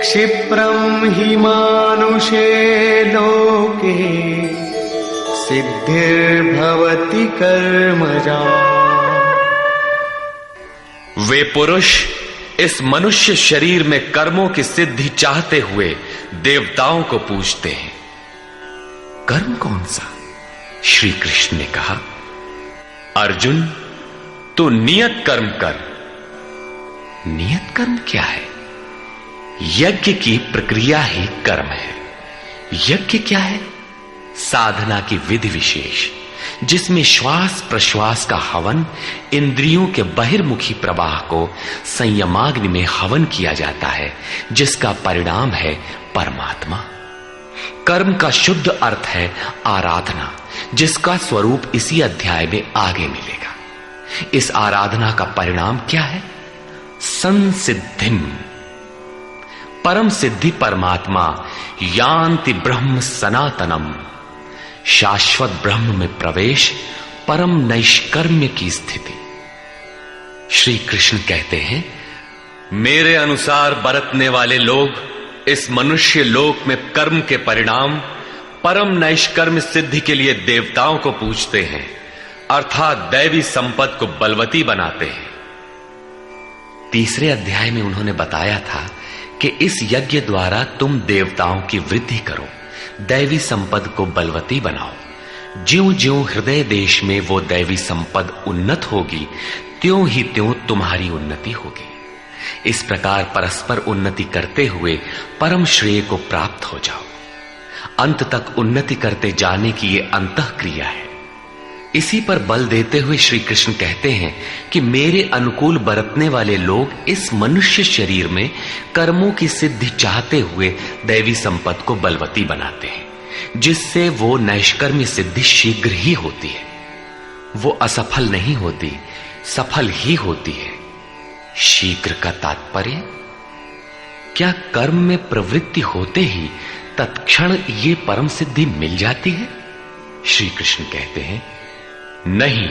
क्षिप्रं हि मानुषे लोके सिद्धिर्भवति कर्मजा। वे पुरुष इस मनुष्य शरीर में कर्मों की सिद्धि चाहते हुए देवताओं को पूजते हैं। कर्म कौन सा? श्री कृष्ण ने कहा, अर्जुन तू नियत कर्म कर। नियत कर्म क्या है? यज्ञ की प्रक्रिया ही कर्म है। यज्ञ क्या है? साधना की विधि विशेष, जिसमें श्वास प्रश्वास का हवन, इंद्रियों के बहिर्मुखी प्रवाह को संयमाग्नि में हवन किया जाता है, जिसका परिणाम है परमात्मा। कर्म का शुद्ध अर्थ है आराधना, जिसका स्वरूप इसी अध्याय में आगे मिलेगा। इस आराधना का परिणाम क्या है? संसिद्धिम, परम सिद्धि परमात्मा, यान्ति ब्रह्म सनातनम, शाश्वत ब्रह्म में प्रवेश, परम नैष्कर्म्य की स्थिति। श्री कृष्ण कहते हैं, मेरे अनुसार बरतने वाले लोग इस मनुष्य लोक में कर्म के परिणाम परम नैष्कर्म्य सिद्धि के लिए देवताओं को पूजते हैं, अर्थात दैवी संपत्ति को बलवती बनाते हैं। तीसरे अध्याय में उन्होंने बताया था कि इस यज्ञ द्वारा तुम देवताओं की वृद्धि करो, दैवी संपद को बलवती बनाओ। ज्यों ज्यों हृदय देश में वो दैवी संपद उन्नत होगी, त्यों ही त्यों तुम्हारी उन्नति होगी। इस प्रकार परस्पर उन्नति करते हुए परम श्रेय को प्राप्त हो जाओ। अंत तक उन्नति करते जाने की ये अंतःक्रिया है। इसी पर बल देते हुए श्री कृष्ण कहते हैं कि मेरे अनुकूल बरतने वाले लोग इस मनुष्य शरीर में कर्मों की सिद्धि चाहते हुए दैवी संपत्ति को बलवती बनाते हैं, जिससे वो नैष्कर्म्य सिद्धि शीघ्र ही होती है। वो असफल नहीं होती, सफल ही होती है। शीघ्र का तात्पर्य क्या कर्म में प्रवृत्ति होते ही तत्क्षण ये परम सिद्धि मिल जाती है? श्री कृष्ण कहते हैं, नहीं,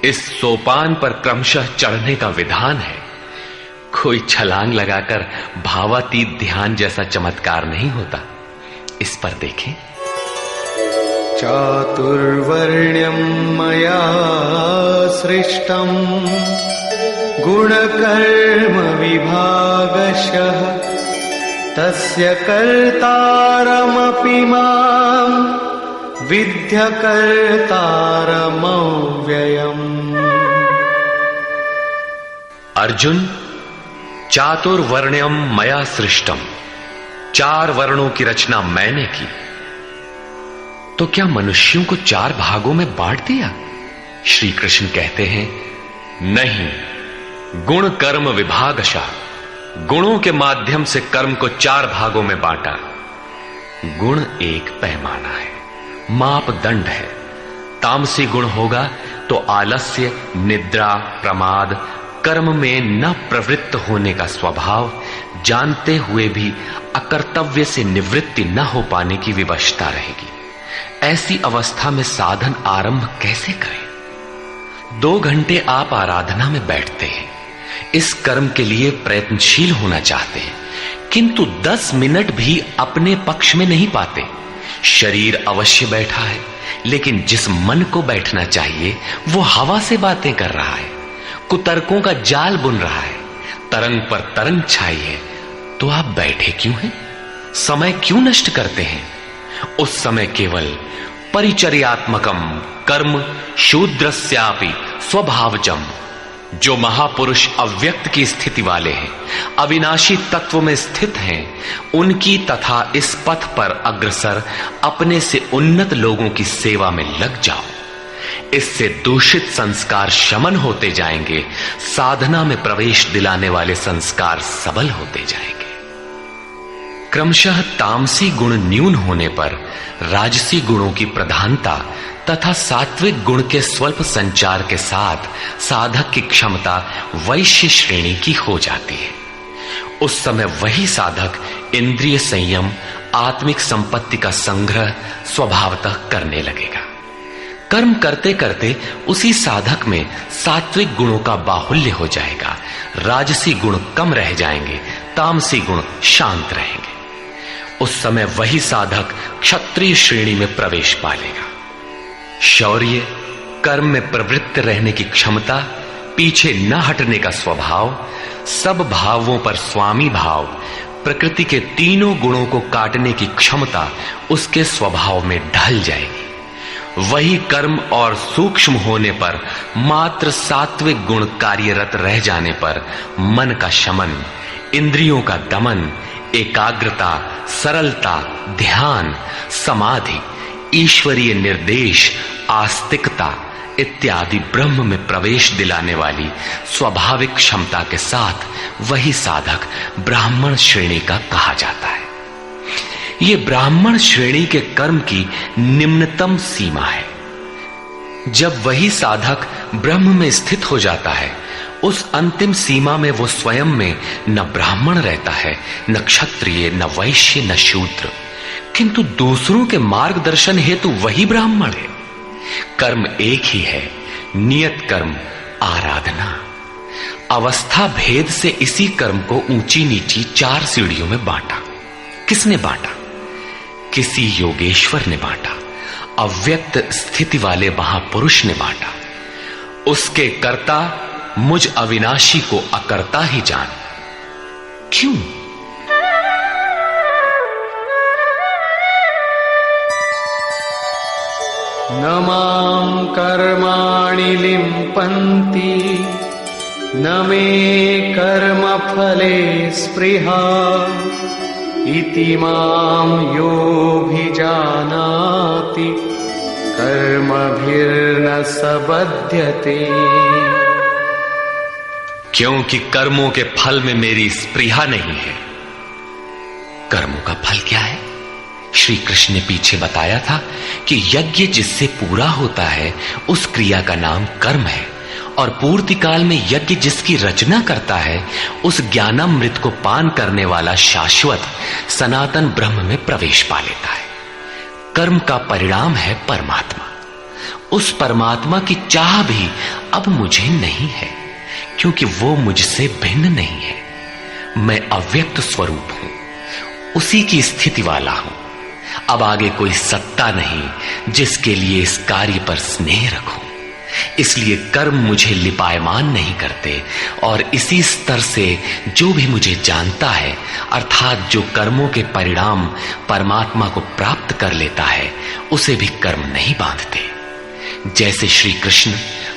इस सोपान पर क्रमशः चढ़ने का विधान है। कोई छलांग लगाकर भावातीत ध्यान जैसा चमत्कार नहीं होता। इस पर देखें, चातुर्वर्ण्यं मया सृष्टं गुणकर्म विभागशः तस्य कर्तारमपि मां विद्य कर्तारमव्ययम्। अर्जुन, चातुर्वर्ण्यम मया सृष्टम, 4 वर्णों की रचना मैंने की। तो क्या मनुष्यों को 4 भागों में बांट दिया? श्री कृष्ण कहते हैं, नहीं, गुण कर्म विभागशः, गुणों के माध्यम से कर्म को 4 भागों में बांटा। गुण एक पैमाना है, मापदंड है। तामसी गुण होगा तो आलस्य, निद्रा, प्रमाद, कर्म में न प्रवृत्त होने का स्वभाव, जानते हुए भी अकर्तव्य से निवृत्ति न हो पाने की विवशता रहेगी। ऐसी अवस्था में साधन आरंभ कैसे करें? 2 घंटे आप आराधना में बैठते हैं, इस कर्म के लिए प्रयत्नशील होना चाहते हैं, किंतु 10 मिनट भी अपने पक्ष में नहीं पाते। शरीर अवश्य बैठा है, लेकिन जिस मन को बैठना चाहिए वो हवा से बातें कर रहा है, कुतर्कों का जाल बुन रहा है, तरंग पर तरंग छाई है। तो आप बैठे क्यों हैं? समय क्यों नष्ट करते हैं? उस समय केवल परिचर्यात्मकम कर्म शूद्रस्यापि स्वभावजम, जो महापुरुष अव्यक्त की स्थिति वाले हैं, अविनाशी तत्व में स्थित हैं, उनकी तथा इस पथ पर अग्रसर अपने से उन्नत लोगों की सेवा में लग जाओ। इससे दूषित संस्कार शमन होते जाएंगे, साधना में प्रवेश दिलाने वाले संस्कार सबल होते जाएंगे। क्रमशः तामसी गुण न्यून होने पर राजसी गुणों की प्रधानता तथा सात्विक गुण के स्वल्प संचार के साथ साधक की क्षमता वैश्य श्रेणी की हो जाती है। उस समय वही साधक इंद्रिय संयम, आत्मिक संपत्ति का संग्रह स्वभावतः करने लगेगा। कर्म करते करते उसी साधक में सात्विक गुणों का बाहुल्य हो जाएगा, राजसी गुण कम रह जाएंगे तामसी गुण शांत रहेंगे। उस समय वही साधक क्षत्रिय श्रेणी में प्रवेश पालेगा। शौर्य, कर्म में प्रवृत्त रहने की क्षमता, पीछे न हटने का स्वभाव, सब भावों पर स्वामी भाव, प्रकृति के तीनों गुणों को काटने की क्षमता उसके स्वभाव में ढल जाएगी। वही कर्म और सूक्ष्म होने पर मात्र सात्विक गुण कार्यरत रह जाने पर मन का शमन, इंद्रियों का दमन, एकाग्रता, सरलता, ध्यान, समाधि, ईश्वरीय निर्देश, आस्तिकता इत्यादि ब्रह्म में प्रवेश दिलाने वाली स्वाभाविक क्षमता के साथ वही साधक ब्राह्मण श्रेणी का कहा जाता है। ये ब्राह्मण श्रेणी के कर्म की निम्नतम सीमा है। जब वही साधक ब्रह्म में स्थित हो जाता है, उस अंतिम सीमा में वो स्वयं में न ब्राह्मण रहता है, न क्षत्रिय, न वैश्य, न शूद्र, किंतु दूसरों के मार्गदर्शन हेतु वही ब्राह्मण है। कर्म एक ही है, नियत कर्म आराधना। अवस्था भेद से इसी कर्म को ऊंची नीची 4 सीढ़ियों में बांटा। किसने बांटा? किसी योगेश्वर ने बांटा, अव्यक्त स्थिति वाले महापुरुष ने बांटा। उसके कर्ता मुझ अविनाशी को अकर्ता ही जान। क्यों? न मां कर्माणि लिम्पन्ति न मे कर्मफले स्पृहा इति मां योऽभिजानाति कर्मभिर्न स बध्यते। क्योंकि कर्मों के फल में मेरी स्पृहा नहीं है। कर्मों का फल क्या है? श्री कृष्ण ने पीछे बताया था कि यज्ञ जिससे पूरा होता है उस क्रिया का नाम कर्म है, और पूर्ति काल में यज्ञ जिसकी रचना करता है उस ज्ञानामृत को पान करने वाला शाश्वत सनातन ब्रह्म में प्रवेश पा लेता है। कर्म का परिणाम है परमात्मा। उस परमात्मा की चाह भी अब मुझे नहीं है, क्योंकि वो मुझसे भिन्न नहीं है। मैं अव्यक्त स्वरूप हूं, उसी की स्थिति वाला हूं। अब आगे कोई सत्ता नहीं जिसके लिए इस कार्य पर स्नेह रखूं। इसलिए कर्म मुझे लिपायमान नहीं करते, और इसी स्तर से जो भी मुझे जानता है, अर्थात जो कर्मों के परिणाम परमात्मा को प्राप्त कर लेता है, उसे भी कर्म नहीं बांधते। जैसे श्री कृष्ण,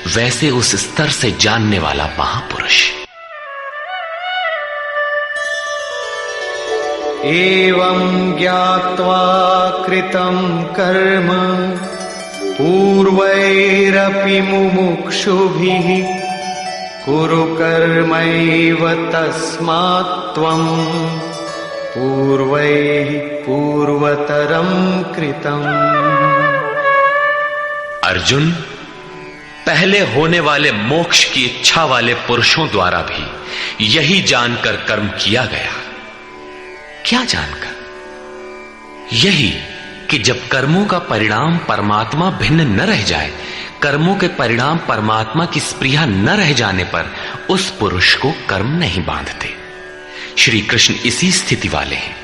वैसे उस स्तर से जानने वाला महापुरुष। एवं ज्ञात्वा कृतं कर्म पूर्वैरपि मुमुक्षुभिः कुरु कर्मैव तस्मात् त्वं पूर्वैः पूर्वतरं कृतम्। अर्जुन, पहले होने वाले मोक्ष की इच्छा वाले पुरुषों द्वारा भी यही जानकर कर्म किया गया। क्या जानकर? यही कि जब कर्मों का परिणाम परमात्मा भिन्न न रह जाए, कर्मों के परिणाम परमात्मा की स्पृहा न रह जाने पर उस पुरुष को कर्म नहीं बांधते। श्री कृष्ण इसी स्थिति वाले हैं,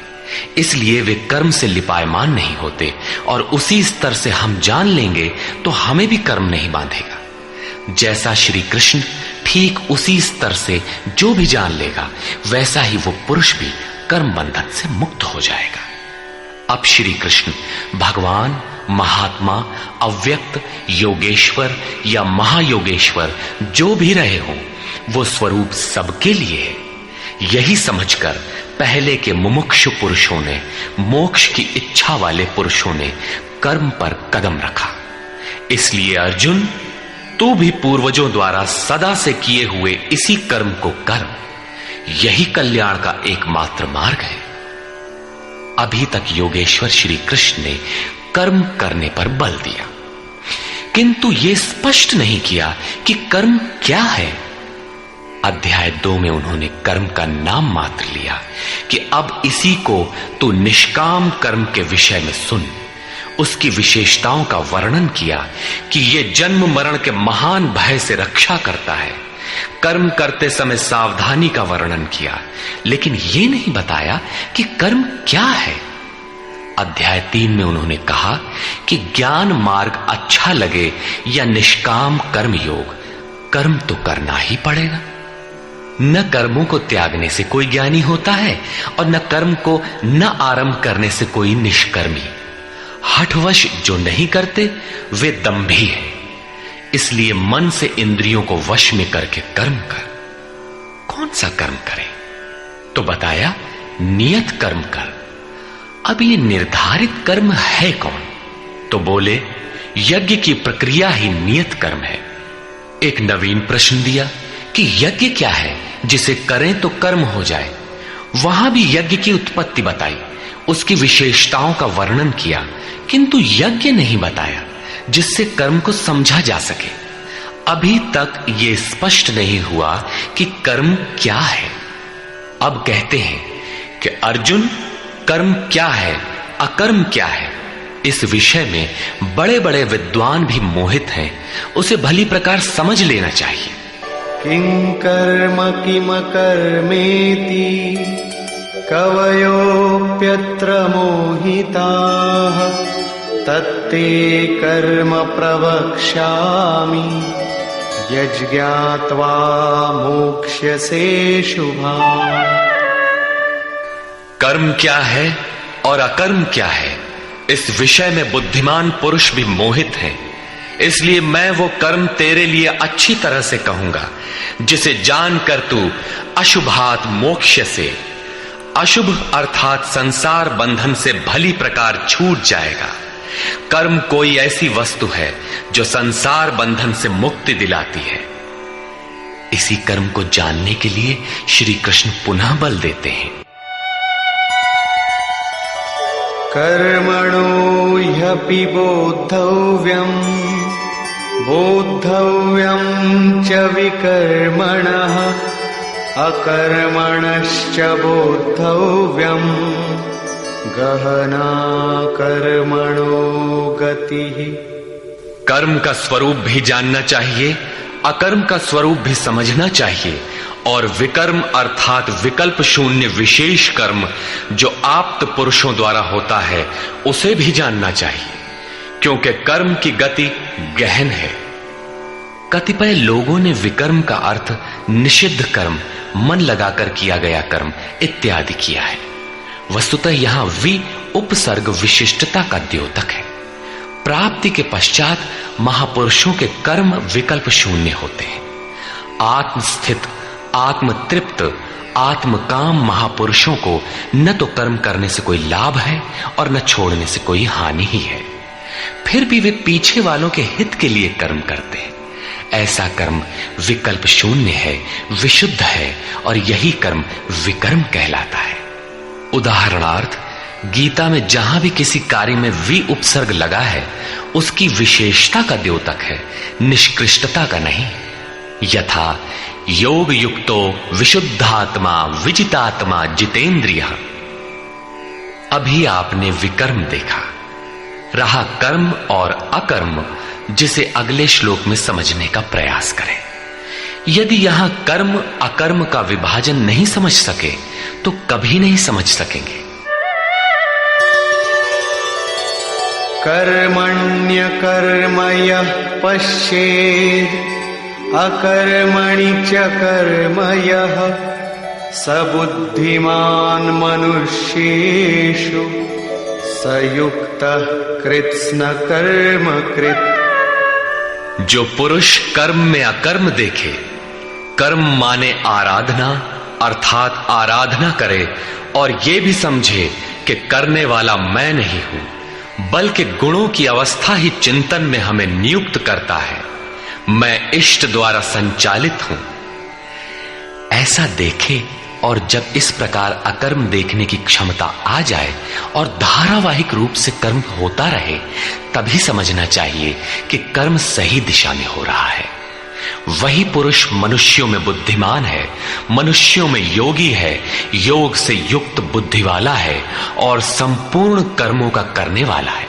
इसलिए वे कर्म से लिपायमान नहीं होते, और उसी स्तर से हम जान लेंगे तो हमें भी कर्म नहीं बांधेगा। जैसा श्री कृष्ण, ठीक उसी स्तर से जो भी जान लेगा, वैसा ही वो पुरुष भी कर्म बंधन से मुक्त हो जाएगा। अब श्री कृष्ण भगवान, महात्मा, अव्यक्त, योगेश्वर या महायोगेश्वर जो भी रहे हों, वो स्वरूप सबके लिए है। यही समझकर पहले के मुमुक्षु पुरुषों ने, मोक्ष की इच्छा वाले पुरुषों ने कर्म पर कदम रखा। इसलिए अर्जुन, तू भी पूर्वजों द्वारा सदा से किए हुए इसी कर्म को कर। यही कल्याण का एकमात्र मार्ग है। अभी तक योगेश्वर श्री कृष्ण ने कर्म करने पर बल दिया, किंतु यह स्पष्ट नहीं किया कि कर्म क्या है। अध्याय 2 में उन्होंने कर्म का नाम मात्र लिया कि अब इसी को तू निष्काम कर्म के विषय में सुन। उसकी विशेषताओं का वर्णन किया कि यह जन्म मरण के महान भय से रक्षा करता है, कर्म करते समय सावधानी का वर्णन किया, लेकिन यह नहीं बताया कि कर्म क्या है। अध्याय 3 में उन्होंने कहा कि ज्ञान मार्ग अच्छा लगे या निष्काम कर्म योग, कर्म तो करना ही पड़ेगा। न कर्मों को त्यागने से कोई ज्ञानी होता है और न कर्म को न आरंभ करने से कोई निष्कर्मी। हठवश जो नहीं करते वे दंभी है। इसलिए मन से इंद्रियों को वश में करके कर्म कर। कौन सा कर्म करें? तो बताया नियत कर्म कर। अब ये निर्धारित कर्म है कौन? तो बोले यज्ञ की प्रक्रिया ही नियत कर्म है। एक नवीन प्रश्न दिया कि यज्ञ क्या है जिसे करें तो कर्म हो जाए। वहां भी यज्ञ की उत्पत्ति बताई, उसकी विशेषताओं का वर्णन किया, किंतु यज्ञ नहीं बताया जिससे कर्म को समझा जा सके। अभी तक यह स्पष्ट नहीं हुआ कि कर्म क्या है। अब कहते हैं कि अर्जुन, कर्म क्या है, अकर्म क्या है, इस विषय में बड़े बड़े विद्वान भी मोहित हैं। उसे भली प्रकार समझ लेना चाहिए। किं कर्म किमकर्मेति कवयोऽप्यत्र मोहिताः तत्ते कर्म प्रवक्ष्यामि यज्ञात्वा मोक्ष्यसे शुभाम्। कर्म क्या है और अकर्म क्या है, इस विषय में बुद्धिमान पुरुष भी मोहित हैं। इसलिए मैं वो कर्म तेरे लिए अच्छी तरह से कहूंगा जिसे जानकर तू अशुभात मोक्ष से, अशुभ अर्थात संसार बंधन से भली प्रकार छूट जाएगा। कर्म कोई ऐसी वस्तु है जो संसार बंधन से मुक्ति दिलाती है। इसी कर्म को जानने के लिए श्री कृष्ण पुनः बल देते हैं। कर्मणो ह्यपि बोद्धव्यं च विकर्मणः अकर्मणश्च बोद्धव्यं गहना कर्मणो गतिः। कर्म का स्वरूप भी जानना चाहिए, अकर्म का स्वरूप भी समझना चाहिए, और विकर्म अर्थात विकल्प शून्य विशेष कर्म जो आप्त पुरुषों द्वारा होता है उसे भी जानना चाहिए, क्योंकि कर्म की गति गहन है। कतिपय लोगों ने विकर्म का अर्थ निषिद्ध कर्म, मन लगाकर किया गया कर्म इत्यादि किया है। वस्तुतः यहां वि उपसर्ग विशिष्टता का द्योतक है। प्राप्ति के पश्चात महापुरुषों के कर्म विकल्प शून्य होते हैं। आत्मस्थित, आत्म तृप्त, आत्मकाम महापुरुषों को न तो कर्म करने से कोई लाभ है और न छोड़ने से कोई हानि ही है। फिर भी वे पीछे वालों के हित के लिए कर्म करते हैं। ऐसा कर्म विकल्प शून्य है, विशुद्ध है, और यही कर्म विकर्म कहलाता है। उदाहरणार्थ, गीता में जहां भी किसी कार्य में वि उपसर्ग लगा है उसकी विशेषता का द्योतक है, निष्कृष्टता का नहीं। यथा योग युक्तो विशुद्धात्मा विजितात्मा जितेंद्रिय। अभी आपने विकर्म देखा, रहा कर्म और अकर्म, जिसे अगले श्लोक में समझने का प्रयास करें। यदि यहां कर्म अकर्म का विभाजन नहीं समझ सके तो कभी नहीं समझ सकेंगे। कर्मण्यकर्म यः पश्येत् अकर्मणि च कर्म यः स बुद्धिमान् मनुष्येषु स युक्तः कृत्स्न कर्म कृत्। जो पुरुष कर्म में अकर्म देखे, कर्म माने आराधना अर्थात आराधना करे, और ये भी समझे कि करने वाला मैं नहीं हूं बल्कि गुणों की अवस्था ही चिंतन में हमें नियुक्त करता है, मैं इष्ट द्वारा संचालित हूं, ऐसा देखे। और जब इस प्रकार अकर्म देखने की क्षमता आ जाए और धारावाहिक रूप से कर्म होता रहे, तभी समझना चाहिए कि कर्म सही दिशा में हो रहा है। वही पुरुष मनुष्यों में बुद्धिमान है, मनुष्यों में योगी है, योग से युक्त बुद्धि वाला है और संपूर्ण कर्मों का करने वाला है।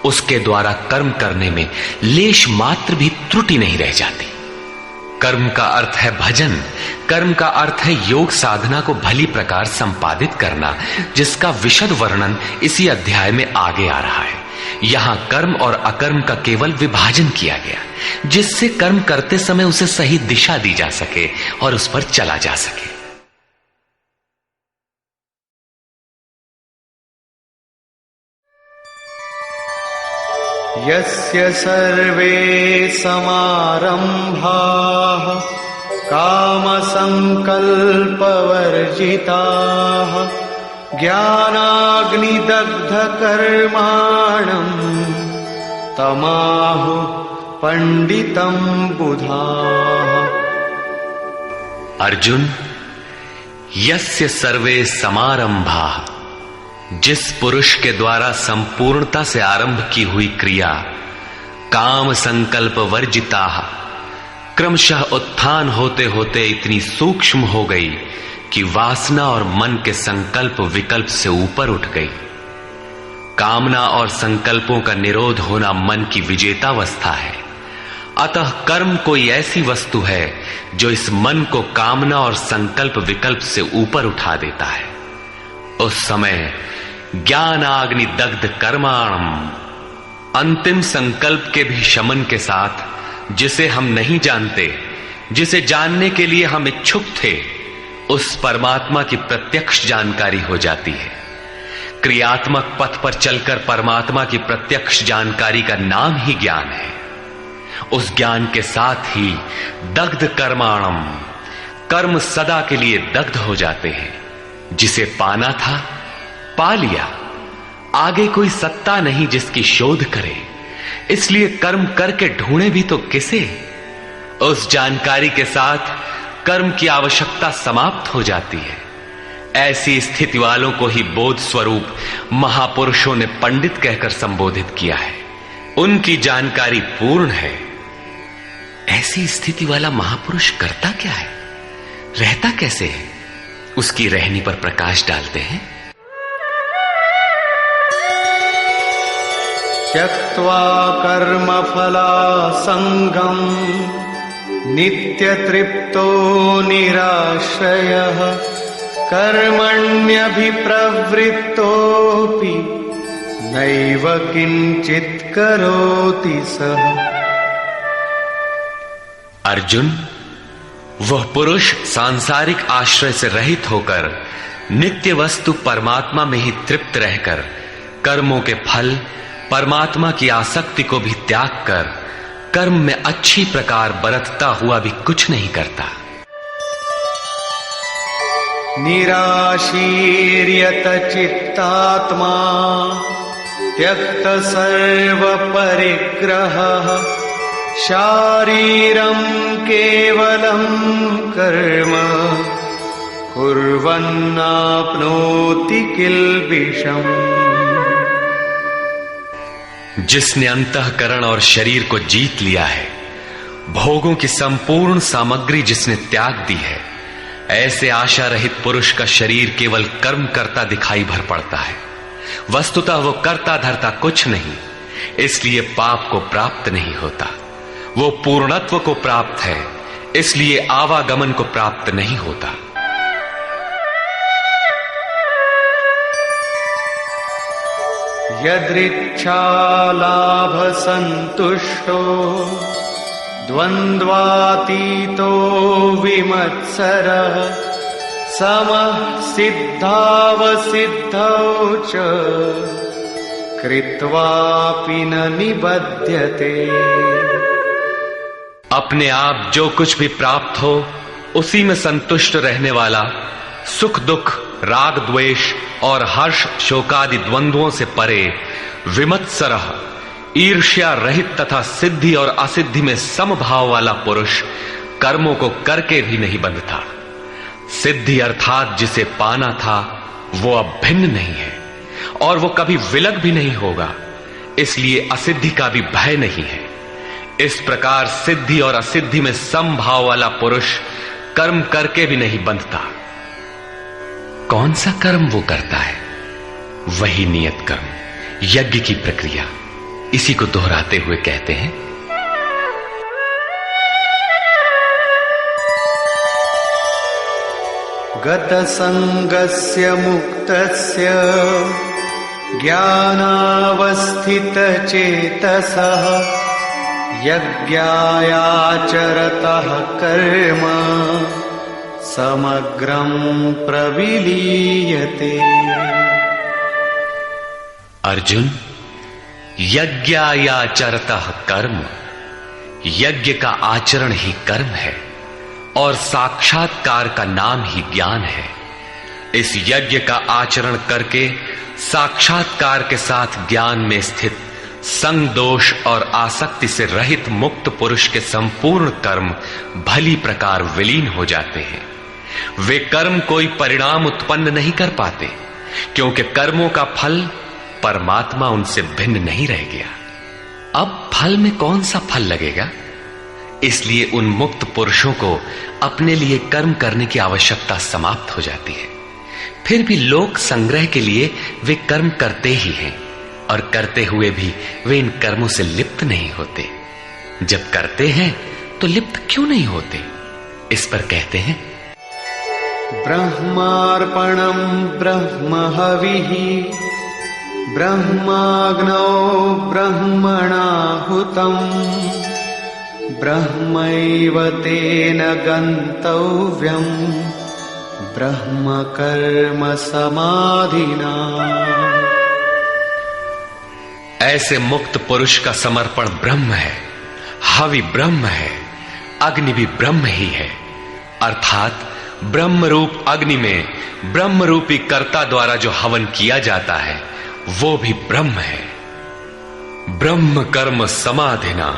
उसके द्वारा कर्म करने में लेश मात्र भी त्रुटि नहीं रह जाती। कर्म का अर्थ है भजन, कर्म का अर्थ है योग साधना को भली प्रकार संपादित करना, जिसका विशद वर्णन इसी अध्याय में आगे आ रहा है। यहां कर्म और अकर्म का केवल विभाजन किया गया, जिससे कर्म करते समय उसे सही दिशा दी जा सके और उस पर चला जा सके। यस्य सर्वे समारंभाः कामसंकल्पवर्जिताः ज्ञानाग्निदग्धकर्माणम् तमाहुः पंडितं बुधाः। अर्जुन, यस्य सर्वे समारंभाः, जिस पुरुष के द्वारा संपूर्णता से आरंभ की हुई क्रिया काम संकल्प वर्जिता क्रमशः उत्थान होते होते इतनी सूक्ष्म हो गई कि वासना और मन के संकल्प विकल्प से ऊपर उठ गई। कामना और संकल्पों का निरोध होना मन की विजेतावस्था है। अतः कर्म कोई ऐसी वस्तु है जो इस मन को कामना और संकल्प विकल्प से ऊपर उठा देता है। उस समय ज्ञानाग्नि दग्ध कर्माणम, अंतिम संकल्प के भी शमन के साथ, जिसे हम नहीं जानते, जिसे जानने के लिए हम इच्छुक थे, उस परमात्मा की प्रत्यक्ष जानकारी हो जाती है। क्रियात्मक पथ पर चलकर परमात्मा की प्रत्यक्ष जानकारी का नाम ही ज्ञान है। उस ज्ञान के साथ ही दग्ध कर्माणम, कर्म सदा के लिए दग्ध हो जाते हैं। जिसे पाना था पा लिया, आगे कोई सत्ता नहीं जिसकी शोध करे, इसलिए कर्म करके ढूंढे भी तो किसे। उस जानकारी के साथ कर्म की आवश्यकता समाप्त हो जाती है। ऐसी स्थिति वालों को ही बोध स्वरूप महापुरुषों ने पंडित कहकर संबोधित किया है। उनकी जानकारी पूर्ण है। ऐसी स्थिति वाला महापुरुष करता क्या है, रहता कैसे है, उसकी रहनी पर प्रकाश डालते हैं। त्यक्त्वा कर्मफलासंगम् नित्यतृप्तो निराश्रयः कर्मण्यभिप्रवृत्तोऽपि नैव किंचित् करोति सः। अर्जुन, वह पुरुष सांसारिक आश्रय से रहित होकर नित्य वस्तु परमात्मा में ही तृप्त रहकर कर्मों के फल परमात्मा की आसक्ति को भी त्याग कर कर्म में अच्छी प्रकार बरतता हुआ भी कुछ नहीं करता। निराशीर्यत चित्तात्मा त्यक्त सर्व परिग्रहः शारीरं केवलं कर्म कुर्वन्नाप्नोति किल्बिषम्। जिसने अंतःकरण और शरीर को जीत लिया है, भोगों की संपूर्ण सामग्री जिसने त्याग दी है, ऐसे आशा रहित पुरुष का शरीर केवल कर्म करता दिखाई भर पड़ता है। वस्तुतः वो करता धरता कुछ नहीं, इसलिए पाप को प्राप्त नहीं होता। वो पूर्णत्व को प्राप्त है, इसलिए आवागमन को प्राप्त नहीं होता। यदृच्छालाभ संतुष्टो द्वन्द्वातीतो विमत्सरः समः सिद्धावसिद्धौ च कृत्वापि न निबध्यते। अपने आप जो कुछ भी प्राप्त हो उसी में संतुष्ट रहने वाला, सुख दुख राग द्वेष और हर्ष शोकादि द्वंद्वों से परे, विमत्सरः ईर्ष्या रहित तथा सिद्धि और असिद्धि में समभाव वाला पुरुष कर्मों को करके भी नहीं बंधता। सिद्धि अर्थात जिसे पाना था वो अब भिन्न नहीं है और वो कभी विलग भी नहीं होगा, इसलिए असिद्धि का भी भय नहीं है। इस प्रकार सिद्धि और असिद्धि में समभाव वाला पुरुष कर्म करके भी नहीं बंधता। कौन सा कर्म वो करता है? वही नियत कर्म, यज्ञ की प्रक्रिया। इसी को दोहराते हुए कहते हैं, गतसंगस्य मुक्तस्य ज्ञानावस्थितचेतसः यज्ञायाचरतः कर्म समग्रं प्रविलीयते। अर्जुन, यज्ञायाचरतः कर्म, यज्ञ का आचरण ही कर्म है और साक्षात्कार का नाम ही ज्ञान है। इस यज्ञ का आचरण करके साक्षात्कार के साथ ज्ञान में स्थित संग दोष और आसक्ति से रहित मुक्त पुरुष के संपूर्ण कर्म भली प्रकार विलीन हो जाते हैं। वे कर्म कोई परिणाम उत्पन्न नहीं कर पाते, क्योंकि कर्मों का फल परमात्मा उनसे भिन्न नहीं रह गया। अब फल में कौन सा फल लगेगा? इसलिए उन मुक्त पुरुषों को अपने लिए कर्म करने की आवश्यकता समाप्त हो जाती है। फिर भी लोक संग्रह के लिए वे कर्म करते ही हैं, और करते हुए भी वे इन कर्मों से लिप्त नहीं होते। जब करते हैं तो लिप्त क्यों नहीं होते? इस पर कहते हैं, ब्रह्मार्पणं ब्रह्महविः ब्रह्माग्नौ ब्रह्मणाहुतं ब्रह्मैव तेन गन्तव्यं ब्रह्म कर्म समाधिना। ऐसे मुक्त पुरुष का समर्पण ब्रह्म है, हवि ब्रह्म है, अग्नि भी ब्रह्म ही है। अर्थात ब्रह्म रूप अग्नि में ब्रह्म रूपी कर्ता द्वारा जो हवन किया जाता है वो भी ब्रह्म है। ब्रह्म कर्म समाधिना,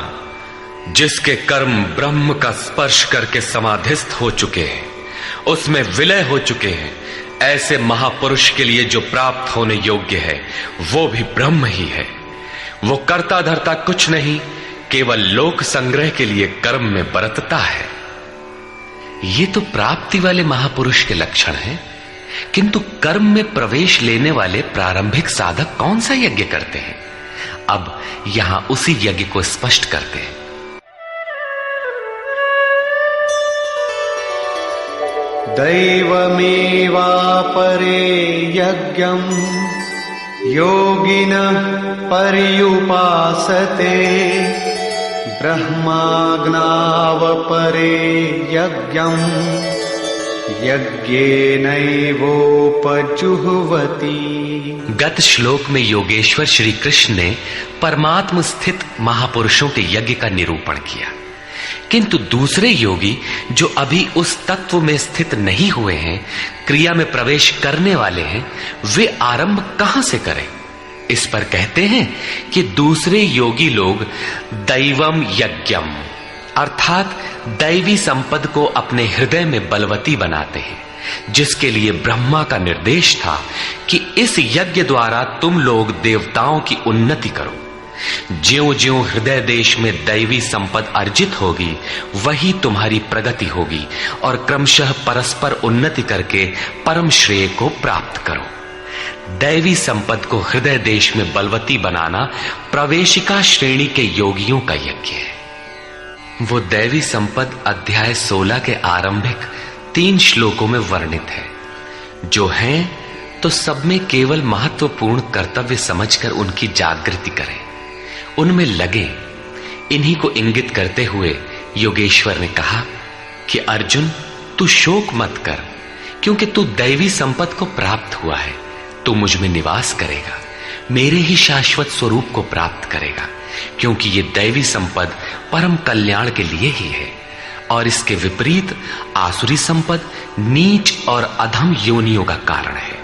जिसके कर्म ब्रह्म का स्पर्श करके समाधिस्थ हो चुके हैं, उसमें विलय हो चुके हैं, ऐसे महापुरुष के लिए जो प्राप्त होने योग्य है वो भी ब्रह्म ही है। वो कर्ता धर्ता कुछ नहीं, केवल लोक संग्रह के लिए कर्म में बरतता है। ये तो प्राप्ति वाले महापुरुष के लक्षण हैं, किंतु कर्म में प्रवेश लेने वाले प्रारंभिक साधक कौन सा यज्ञ करते हैं? अब यहां उसी यज्ञ को स्पष्ट करते हैं। दैवमेवापरे यज्ञं योगिनः पर्युपासते ब्रह्माग्नावपरे यज्ञं यज्ञेनैवोपजुह्वति। गत श्लोक में योगेश्वर श्री कृष्ण ने परमात्म स्थित महापुरुषों के यज्ञ का निरूपण किया, किंतु दूसरे योगी जो अभी उस तत्व में स्थित नहीं हुए हैं, क्रिया में प्रवेश करने वाले हैं, वे आरंभ कहां से करें? इस पर कहते हैं कि दूसरे योगी लोग दैवम यज्ञम अर्थात दैवी संपद को अपने हृदय में बलवती बनाते हैं, जिसके लिए ब्रह्मा का निर्देश था कि इस यज्ञ द्वारा तुम लोग देवताओं की उन्नति करो। ज्यों ज्यों हृदय देश में दैवी संपद अर्जित होगी, वही तुम्हारी प्रगति होगी और क्रमशः परस्पर उन्नति करके परम श्रेय को प्राप्त करो। दैवी संपद को हृदय देश में बलवती बनाना प्रवेशिका श्रेणी के योगियों का यज्ञ है। वो दैवी संपद अध्याय 16 के आरंभिक 3 श्लोकों में वर्णित है। जो हैं तो सब में केवल महत्वपूर्ण कर्तव्य समझकर उनकी जागृति करें, उनमें लगे। इन्हीं को इंगित करते हुए योगेश्वर ने कहा कि अर्जुन, तू शोक मत कर, क्योंकि तू दैवी संपद को प्राप्त हुआ है। तू मुझ में निवास करेगा, मेरे ही शाश्वत स्वरूप को प्राप्त करेगा, क्योंकि ये दैवी संपद परम कल्याण के लिए ही है। और इसके विपरीत आसुरी संपद नीच और अधम योनियों का कारण है।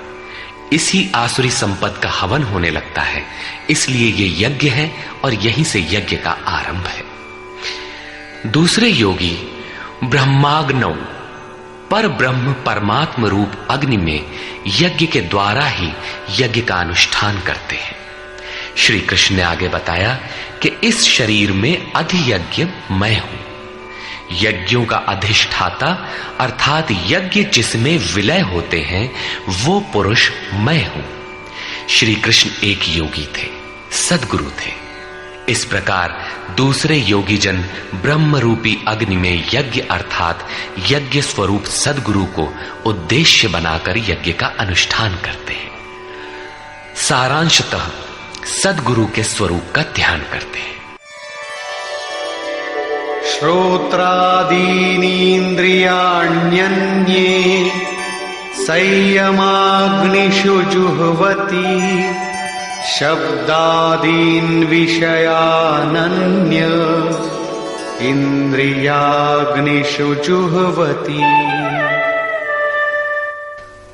इसी आसुरी संपद का हवन होने लगता है, इसलिए ये यज्ञ है और यहीं से यज्ञ का आरंभ है। दूसरे योगी ब्रह्माग्नौ पर ब्रह्म परमात्म रूप अग्नि में यज्ञ के द्वारा ही यज्ञ का अनुष्ठान करते हैं। श्री कृष्ण ने आगे बताया कि इस शरीर में अधियज्ञ मैं हूं। यज्ञों का अधिष्ठाता अर्थात यज्ञ जिसमें विलय होते हैं वो पुरुष मैं हूं। श्री कृष्ण एक योगी थे, सद्गुरु थे। इस प्रकार दूसरे योगी जन ब्रह्म रूपी अग्नि में यज्ञ अर्थात यज्ञ स्वरूप सद्गुरु को उद्देश्य बनाकर यज्ञ का अनुष्ठान करते हैं। सारांशतः सद्गुरु के स्वरूप का ध्यान करते हैं। श्रोत्रादीनीन्द्रियाण्यन्ये संयमाग्निषु जुह्वति शब्दादीन् विषयानन्य इंद्रियाग्निषु जुह्वति।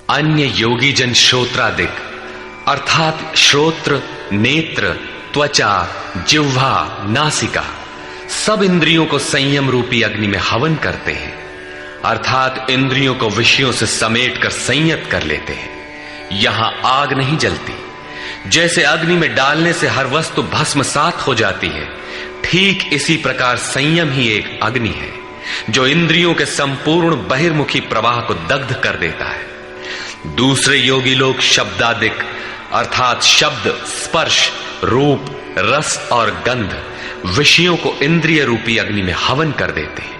अन्य योगी जन श्रोत्रादिक अर्थात श्रोत्र, नेत्र, त्वचा, जिह्वा, नासिका सब इंद्रियों को संयम रूपी अग्नि में हवन करते हैं अर्थात इंद्रियों को विषयों से समेटकर संयत कर लेते हैं। यहां आग नहीं जलती। जैसे अग्नि में डालने से हर वस्तु भस्मसात हो जाती है, ठीक इसी प्रकार संयम ही एक अग्नि है जो इंद्रियों के संपूर्ण बहिर्मुखी प्रवाह को दग्ध कर देता है। दूसरे योगी लोग शब्दादिक अर्थात शब्द, स्पर्श, रूप, रस और गंध विषयों को इंद्रिय रूपी अग्नि में हवन कर देते हैं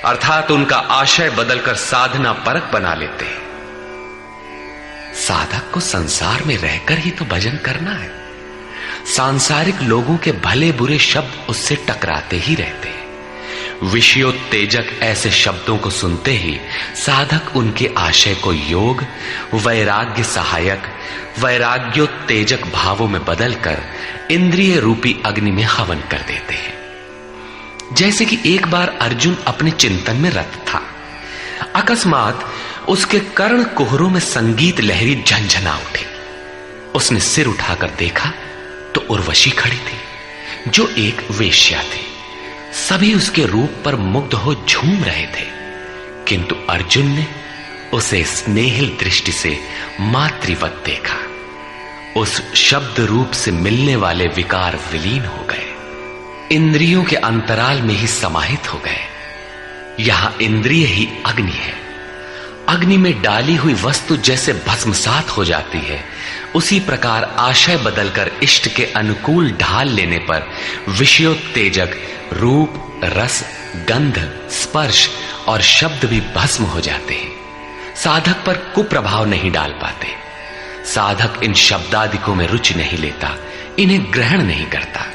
अर्थात उनका आशय बदलकर साधना परक बना लेते हैं। साधक को संसार में रहकर ही तो भजन करना है। सांसारिक लोगों के भले बुरे शब्द उससे टकराते ही रहते हैं। विषयोत्तेजक ऐसे शब्दों को सुनते ही साधक उनके आशय को योग, वैराग्य सहायक, वैराग्योत्तेजक भावों में बदलकर इंद्रिय रूपी अग्नि में हवन कर देते हैं। जैसे कि एक बार अर्जुन अपने चिंतन में रत था, अकस्मात उसके कर्ण कुहरों में संगीत लहरी झंझना उठी। उसने सिर उठाकर देखा तो उर्वशी खड़ी थी जो एक वेश्या थी। सभी उसके रूप पर मुग्ध हो झूम रहे थे, किंतु अर्जुन ने उसे स्नेहिल दृष्टि से मातृवत देखा। उस शब्द रूप से मिलने वाले विकार विलीन हो गए, इंद्रियों के अंतराल में ही समाहित हो गए। यहां इंद्रिय ही अग्नि है। अग्नि में डाली हुई वस्तु जैसे भस्मसात हो जाती है, उसी प्रकार आशय बदलकर इष्ट के अनुकूल ढाल लेने पर विषयोत्तेजक रूप, रस, गंध, स्पर्श और शब्द भी भस्म हो जाते हैं। साधक पर कुप्रभाव नहीं डाल पाते। साधक इन शब्दादिकों में रुचि नहीं लेता, इन्हें ग्रहण नहीं करता।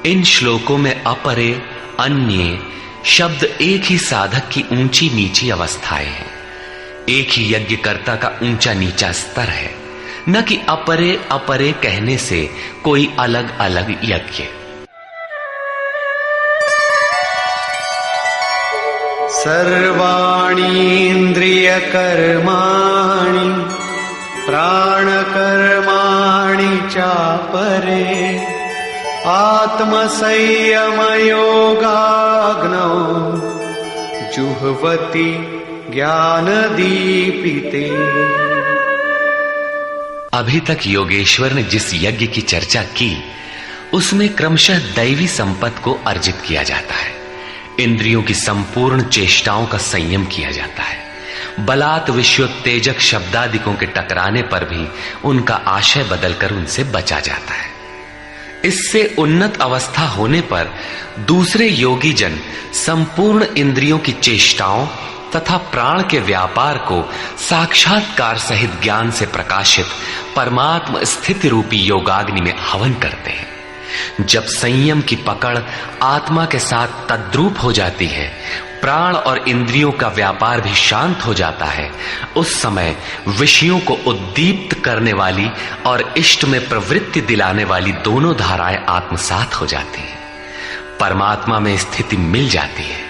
इन श्लोकों में अपरे, अन्य शब्द एक ही साधक की ऊंची नीची अवस्थाएं हैं। एक ही यज्ञकर्ता का ऊंचा नीचा स्तर है, न कि अपरे अपरे कहने से कोई अलग अलग यज्ञ। सर्वाणीन्द्रियकर्माणि प्राणकर्माणि चापरे आत्मसंयमयोगाग्नौ जुह्वति ज्ञानदीपिते। अभी तक योगेश्वर ने जिस यज्ञ की चर्चा की उसमें क्रमशः दैवी संपत्ति को अर्जित किया जाता है। इंद्रियों की संपूर्ण चेष्टाओं का संयम किया जाता है। बलात् विषयोत्तेजक शब्दादिकों के टकराने पर भी उनका आशय बदलकर उनसे बचा जाता है। इससे उन्नत अवस्था होने पर दूसरे योगी जन संपूर्ण इंद्रियों की चेष्टाओं तथा प्राण के व्यापार को साक्षात्कार सहित ज्ञान से प्रकाशित परमात्म स्थिति रूपी योगाग्नि में हवन करते हैं। जब संयम की पकड़ आत्मा के साथ तद्रूप हो जाती है, प्राण और इंद्रियों का व्यापार भी शांत हो जाता है, उस समय विषयों को उद्दीप्त करने वाली और इष्ट में प्रवृत्ति दिलाने वाली दोनों धाराएं आत्मसात हो जाती हैं। परमात्मा में स्थिति मिल जाती है,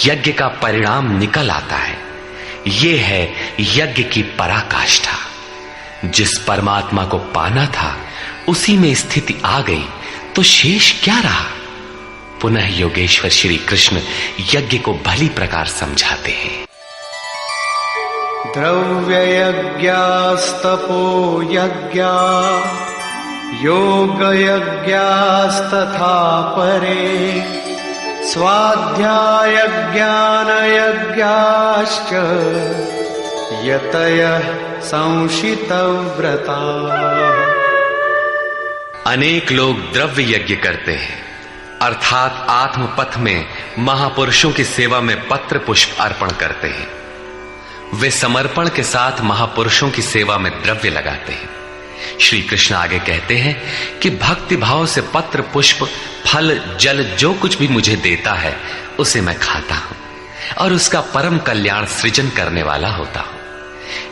यज्ञ का परिणाम निकल आता है। ये है यज्ञ की पराकाष्ठा। जिस परमात्मा को पाना था उसी में स्थिति आ गई तो शेष क्या रहा। पुनः योगेश्वर श्री कृष्ण यज्ञ को भली प्रकार समझाते हैं। द्रव्ययज्ञास्तपो यज्ञा योगयज्ञास्तथा परे स्वाध्यायज्ञानयज्ञाश्च यतयः संशितव्रता। अनेक लोग द्रव्य यज्ञ करते हैं, अर्थात आत्मपथ में महापुरुषों की सेवा में पत्र पुष्प अर्पण करते हैं। वे समर्पण के साथ महापुरुषों की सेवा में द्रव्य लगाते हैं। श्री कृष्ण आगे कहते हैं कि भक्ति भाव से पत्र पुष्प फल जल जो कुछ भी मुझे देता है उसे मैं खाता हूं और उसका परम कल्याण सृजन करने वाला होता हूं।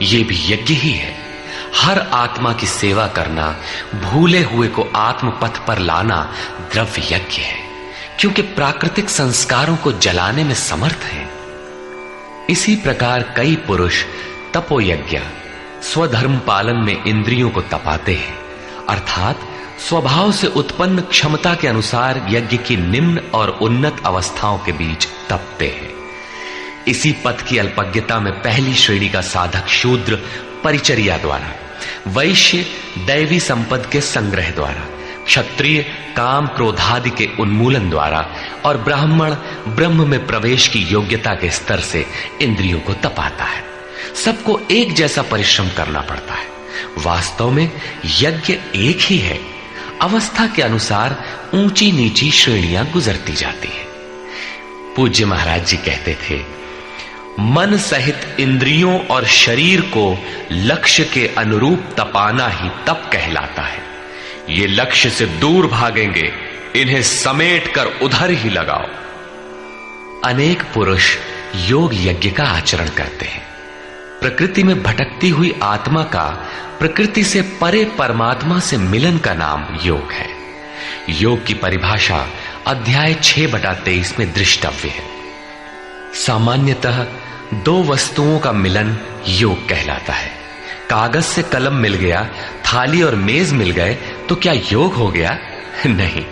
यह भी यज्ञ ही है। हर आत्मा की सेवा करना, भूले हुए को आत्म पथ पर लाना द्रव्य यज्ञ है, क्योंकि प्राकृतिक संस्कारों को जलाने में समर्थ हैं। इसी प्रकार कई पुरुष तपोयज्ञ, स्वधर्म पालन में इंद्रियों को तपाते हैं, अर्थात स्वभाव से उत्पन्न क्षमता के अनुसार यज्ञ की निम्न और उन्नत अवस्थाओं के बीच तपते हैं। इसी पथ की अल्पज्ञता में पहली श्रेणी का साधक शूद्र परिचर्या द्वारा, वैश्य दैवी संपद के संग्रह द्वारा, क्षत्रिय काम क्रोधादि के उन्मूलन द्वारा और ब्राह्मण ब्रह्म में प्रवेश की योग्यता के स्तर से इंद्रियों को तपाता है। सबको एक जैसा परिश्रम करना पड़ता है। वास्तव में यज्ञ एक ही है, अवस्था के अनुसार ऊंची नीची श्रेणियां गुजरती जाती है। पूज्य महाराज जी कहते थे, मन सहित इंद्रियों और शरीर को लक्ष्य के अनुरूप तपाना ही तप कहलाता है। ये लक्ष्य से दूर भागेंगे, इन्हें समेट कर उधर ही लगाओ। अनेक पुरुष योग यज्ञ का आचरण करते हैं। प्रकृति में भटकती हुई आत्मा का प्रकृति से परे परमात्मा से मिलन का नाम योग है। योग की परिभाषा अध्याय 6/23 में दृष्टव्य है। सामान्यतः दो वस्तुओं का मिलन योग कहलाता है। कागज से कलम मिल गया, थाली और मेज मिल गए तो क्या योग हो गया? नहीं,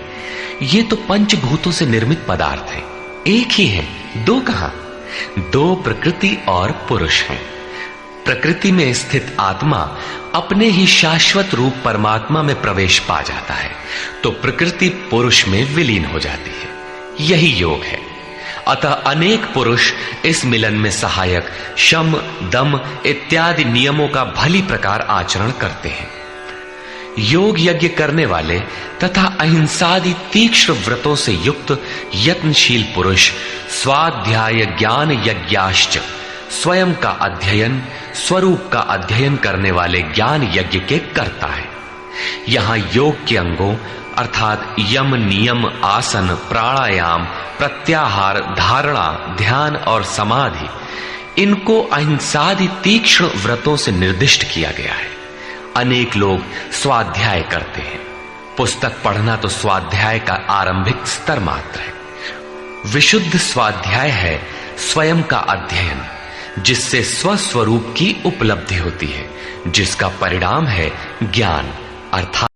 ये तो पंचभूतों से निर्मित पदार्थ हैं, एक ही है, दो कहां? दो प्रकृति और पुरुष हैं। प्रकृति में स्थित आत्मा अपने ही शाश्वत रूप परमात्मा में प्रवेश पा जाता है तो प्रकृति पुरुष में विलीन हो जाती है। यही योग है। अतः अनेक पुरुष इस मिलन में सहायक शम दम इत्यादि नियमों का भली प्रकार आचरण करते हैं। योग यज्ञ करने वाले तथा अहिंसादि तीक्ष्ण व्रतों से युक्त यत्नशील पुरुष स्वाध्याय ज्ञान यज्ञाश्च, स्वयं का अध्ययन, स्वरूप का अध्ययन करने वाले ज्ञान यज्ञ के करता है। यहां योग के अंगों अर्थात यम नियम आसन प्राणायाम प्रत्याहार धारणा ध्यान और समाधि, इनको अहिंसादि तीक्ष्ण व्रतों से निर्दिष्ट किया गया है। अनेक लोग स्वाध्याय करते हैं। पुस्तक पढ़ना तो स्वाध्याय का आरंभिक स्तर मात्र है। विशुद्ध स्वाध्याय है स्वयं का अध्ययन, जिससे स्वस्वरूप की उपलब्धि होती है, जिसका परिणाम है ज्ञान अर्थात